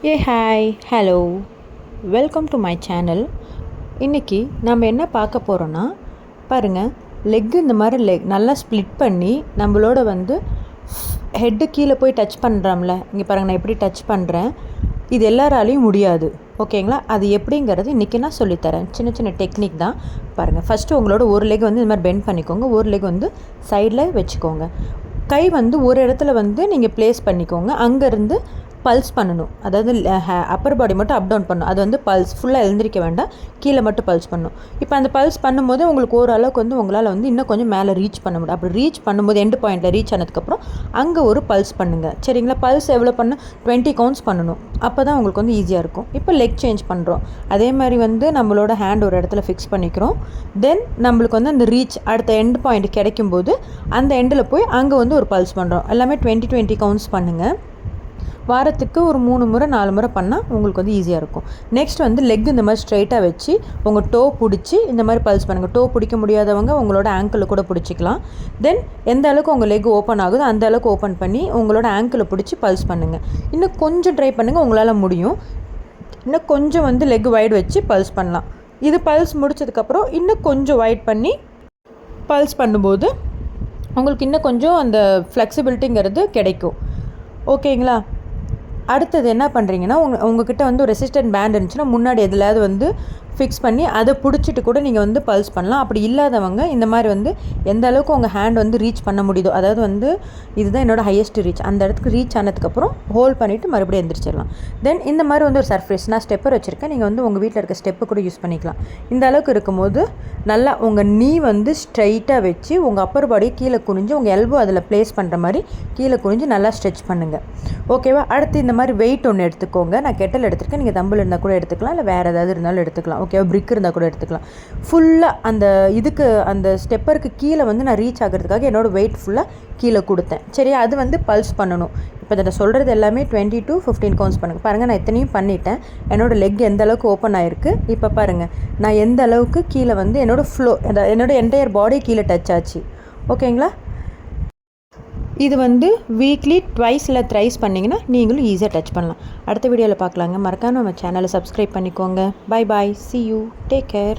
A hi hello welcome to my channel. இன்றைக்கி நம்ம என்ன பார்க்க போகிறோன்னா, பாருங்கள், லெக்கு இந்த மாதிரி நல்லா ஸ்ப்ளிட் பண்ணி நம்மளோட ஹெட்டு கீழே போய் டச் பண்ணுறோம்ல, இங்கே பாருங்கள் நான் எப்படி டச் பண்ணுறேன். இது எல்லாராலையும் முடியாது, ஓகேங்களா? அது எப்படிங்கிறது இன்றைக்கி நான் சொல்லித்தரேன். சின்ன சின்ன டெக்னிக் தான். பாருங்கள், ஃபஸ்ட்டு உங்களோட ஒரு லெக் இந்த மாதிரி பெண்ட் பண்ணிக்கோங்க. ஒரு லெக் சைடில் வச்சுக்கோங்க. கை ஒரு இடத்துல நீங்கள் ப்ளேஸ் பண்ணிக்கோங்க. அங்கேருந்து பல்ஸ் பண்ணணும். அதாவது அப்பர் பாடி மட்டும் அப் டவுன் பண்ணணும். அது பல்ஸ் ஃபுல்லாக எழுந்திரிக்க வேண்டாம், கீழே மட்டும் பல்ஸ் பண்ணணும். இப்போ அந்த பல்ஸ் பண்ணும்போது உங்களுக்கு ஓரளவுக்கு உங்களால் இன்னும் கொஞ்சம் மேலே ரீச் பண்ண முடியும். அப்படி ரீச் பண்ணும்போது எண்டு பாயிண்டில் ரீச் ஆனதுக்கப்புறம் அங்கே ஒரு பல்ஸ் பண்ணுங்கள், சரிங்களா? பல்ஸ் எவ்வளோ பண்ண 20 கவுண்ட்ஸ் பண்ணணும். அப்போ தான் உங்களுக்கு ஈஸியாக இருக்கும். இப்போ லெக் சேஞ்ச் பண்ணுறோம். அதே மாதிரி நம்மளோட ஹேண்ட் ஒரு இடத்துல ஃபிக்ஸ் பண்ணிக்கிறோம். தென் நம்மளுக்கு அந்த ரீச் அடுத்த எண்டு பாயிண்ட் கிடைக்கும்போது அந்த எண்டில் போய் அங்கே ஒரு பல்ஸ் பண்ணுறோம். எல்லாமே 20 கவுண்ட்ஸ் பண்ணுங்கள். வாரத்துக்கு ஒரு 3 முறை 4 முறை பண்ணால் உங்களுக்கு ஈஸியாக இருக்கும். நெக்ஸ்ட் லெக் இந்த மாதிரி ஸ்ட்ரைட்டாக வச்சு உங்கள் டோ பிடிச்சி இந்த மாதிரி பல்ஸ் பண்ணுங்கள். டோ பிடிக்க முடியாதவங்க உங்களோட ஆங்கிளில் கூட பிடிச்சிக்கலாம். தென் எந்த அளவுக்கு உங்கள் லெக் ஓப்பன் ஆகுதோ அந்த அளவுக்கு ஓப்பன் பண்ணி உங்களோட ஆங்கிளில் பிடிச்சி பல்ஸ் பண்ணுங்கள். இன்னும் கொஞ்சம் ட்ரை பண்ணுங்கள், உங்களால் முடியும். இன்னும் கொஞ்சம் லெக் வைடு வச்சு பல்ஸ் பண்ணலாம். இது பல்ஸ் முடிச்சதுக்கப்புறம் இன்னும் கொஞ்சம் வைட் பண்ணி பல்ஸ் பண்ணும்போது உங்களுக்கு இன்னும் கொஞ்சம் அந்த ஃப்ளெக்சிபிலிட்டிங்கிறது கிடைக்கும், ஓகேங்களா? அடுத்தது என்ன பண்ணுறீங்கன்னா, உங்ககிட்ட ஒரு ரெசிஸ்டன்ட் பேண்ட் இருந்துச்சுன்னா முன்னாடி எதுலையாவது ஃபிக்ஸ் பண்ணி அதை பிடிச்சிட்டு கூட நீங்கள் பல்ஸ் பண்ணலாம். அப்படி இல்லாதவங்க இந்த மாதிரி எந்த அளவுக்கு உங்கள் ஹேண்ட் ரீச் பண்ண முடியுதோ, அதாவது இதுதான் என்னோடய ஹையஸ்ட் ரீச், அந்த இடத்துக்கு ரீச் ஆனதுக்கப்புறம் ஹோல்ட் பண்ணிவிட்டு மறுபடியும் எந்திரிச்சிடலாம். தென் இந்த மாதிரி ஒரு சர்ஃபேஸ் நான் ஸ்டெப்பர் வச்சுருக்கேன். நீங்கள் உங்கள் வீட்டில் இருக்க ஸ்டெப்பு கூட யூஸ் பண்ணிக்கலாம். இந்த அளவுக்கு இருக்கும்போது நல்லா உங்கள் நீ ஸ்ட்ரைட்டாக வச்சு உங்கள் அப்பர் பாடியை கீழே குனிஞ்சு உங்கள் எல்போ அதில் ப்ளேஸ் பண்ணுற மாதிரி கீழே குனிஞ்சு நல்லா ஸ்ட்ரெச் பண்ணுங்கள், ஓகேவா? அடுத்து இந்த மாதிரி வெயிட் ஒன்று எடுத்துக்கோங்க. நான் கெட்டல் எடுத்துருக்கேன். நீங்கள் தம்பிள் இருந்தால் கூட எடுத்துக்கலாம், இல்லை வேறு ஏதாவது இருந்தாலும் எடுத்துக்கலாம், ஓகேவா? பிரிக் இருந்தால் கூட எடுத்துக்கலாம். ஃபுல்லாக அந்த ஸ்டெப்பருக்கு கீழே நான் ரீச் ஆகிறதுக்காக என்னோடய வெயிட் ஃபுல்லாக கீழே கொடுத்தேன், சரியா? அது பல்ஸ் பண்ணணும். இப்போ நான் சொல்கிறது எல்லாமே 20 to 15 கவுண்ட்ஸ் பண்ணுங்கள். பாருங்கள், நான் எத்தனையும் பண்ணிட்டேன். என்னோடய லெக் எந்த அளவுக்கு ஓப்பன் ஆகிருக்கு. இப்போ பாருங்கள், நான் எந்த அளவுக்கு கீழே என்னோடய என்னோடய என்டையர் பாடி கீழே டச் ஆச்சு, ஓகேங்களா? இது வீக்லி ட்வைஸ் இல்லை த்ரைஸ் பண்ணிங்கன்னா நீங்களும் ஈஸியாக டச் பண்ணலாம். அடுத்த வீடியோவில் பார்க்கலாங்க. மறக்காம நம்ம சேனலை சப்ஸ்கிரைப் பண்ணிக்கோங்க. Bye bye, see you, take care.